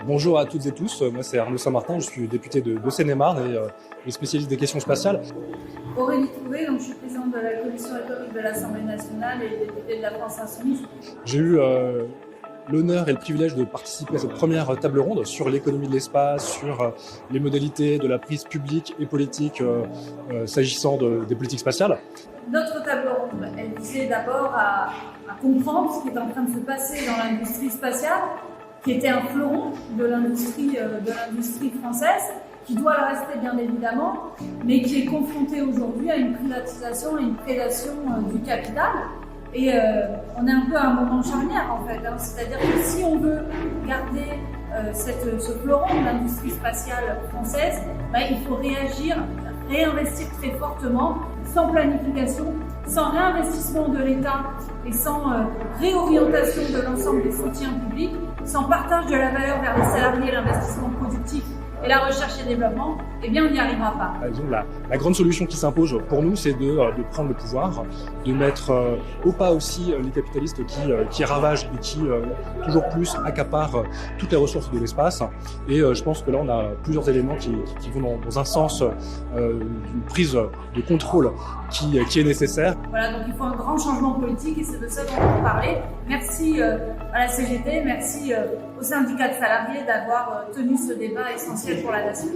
Bonjour à toutes et tous, moi c'est Arnaud Saint-Martin, je suis député de Seine-et-Marne et spécialiste des questions spatiales. Aurélie Trouvé, donc je suis présidente de la commission économique de l'Assemblée nationale et députée de la France Insoumise. J'ai eu l'honneur et le privilège de participer à cette première table ronde sur l'économie de l'espace, sur les modalités de la prise publique et politique s'agissant des politiques spatiales. Notre table ronde, elle visait d'abord à comprendre ce qui est en train de se passer dans l'industrie spatiale, qui était un fleuron de l'industrie française, qui doit le rester bien évidemment, mais qui est confronté aujourd'hui à une privatisation et une prédation du capital. Et on est un peu à un moment charnière en fait, c'est-à-dire que si on veut garder ce fleuron de l'industrie spatiale française, il faut réinvestir très fortement, sans planification, sans réinvestissement de l'État et sans réorientation de l'ensemble des soutiens publics, sans partage de la valeur vers les salariés, l'investissement productif et la recherche et développement, eh bien on n'y arrivera pas. La grande solution qui s'impose pour nous, c'est de prendre le pouvoir, de mettre au pas aussi les capitalistes qui ravagent et qui toujours plus accaparent toutes les ressources de l'espace. Et je pense que là, on a plusieurs éléments qui vont dans un sens d'une prise de contrôle qui est nécessaire. Voilà, donc il faut un grand changement politique et c'est de ça dont on va parler. Merci à la CGT, merci aux syndicats de salariés d'avoir tenu ce débat essentiel pour la nation.